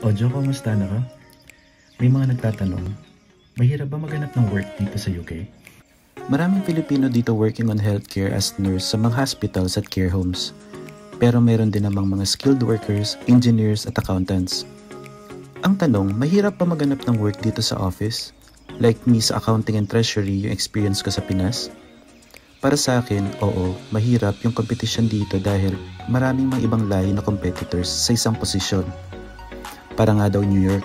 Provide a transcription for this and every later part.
Ojo, kumusta na ka? May mga nagtatanong, mahirap ba maganap ng work dito sa UK? Maraming Pilipino dito working on healthcare as nurse sa mga hospitals at care homes. Pero meron din namang mga skilled workers, engineers at accountants. Ang tanong, mahirap ba maganap ng work dito sa office? Like me sa accounting and treasury yung experience ko sa Pinas? Para sa akin, oo, mahirap yung competition dito dahil maraming mga ibang lahi na competitors sa isang posisyon. Para nga daw New York.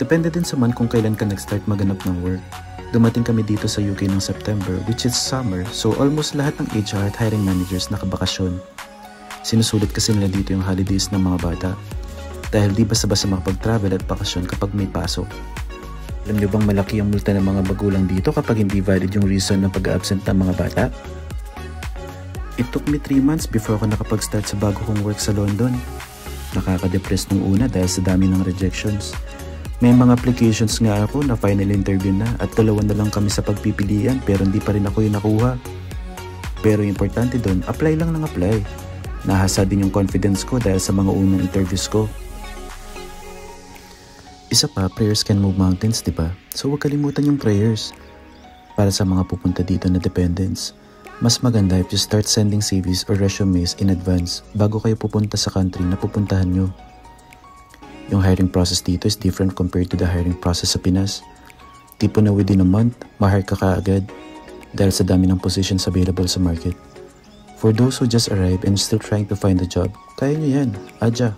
Depende din sa man kung kailan ka nag-start maganap ng work. Dumating kami dito sa UK ng September, which is summer, so almost lahat ng HR at hiring managers nakabakasyon. Sinusulit kasi nila dito yung holidays ng mga bata. Dahil di basta-basta makapag-travel at bakasyon kapag may pasok. Alam niyo bang malaki ang multa ng mga magulang dito kapag hindi valid yung reason ng pag-absent ng mga bata? It took me 3 months before ako nakapag-start sa bago kong work sa London. Nakaka-depress nung una dahil sa dami ng rejections. May mga applications nga ako na final interview na at 2 na lang kami sa pagpipilian pero hindi pa rin ako yung nakuha. Pero importante doon, apply lang ng apply. Nahasa din yung confidence ko dahil sa mga unang interviews ko. Isa pa, prayers can move mountains, diba? So huwag kalimutan yung prayers. Para sa mga pupunta dito na dependents, mas maganda if you start sending CVs or resumes in advance bago kayo pupunta sa country na pupuntahan nyo. Yung hiring process dito is different compared to the hiring process sa Pinas. Tipo na within a month, ma-hire ka kaagad dahil sa dami ng positions available sa market. For those who just arrived and still trying to find a job, kaya nyo yan, adya.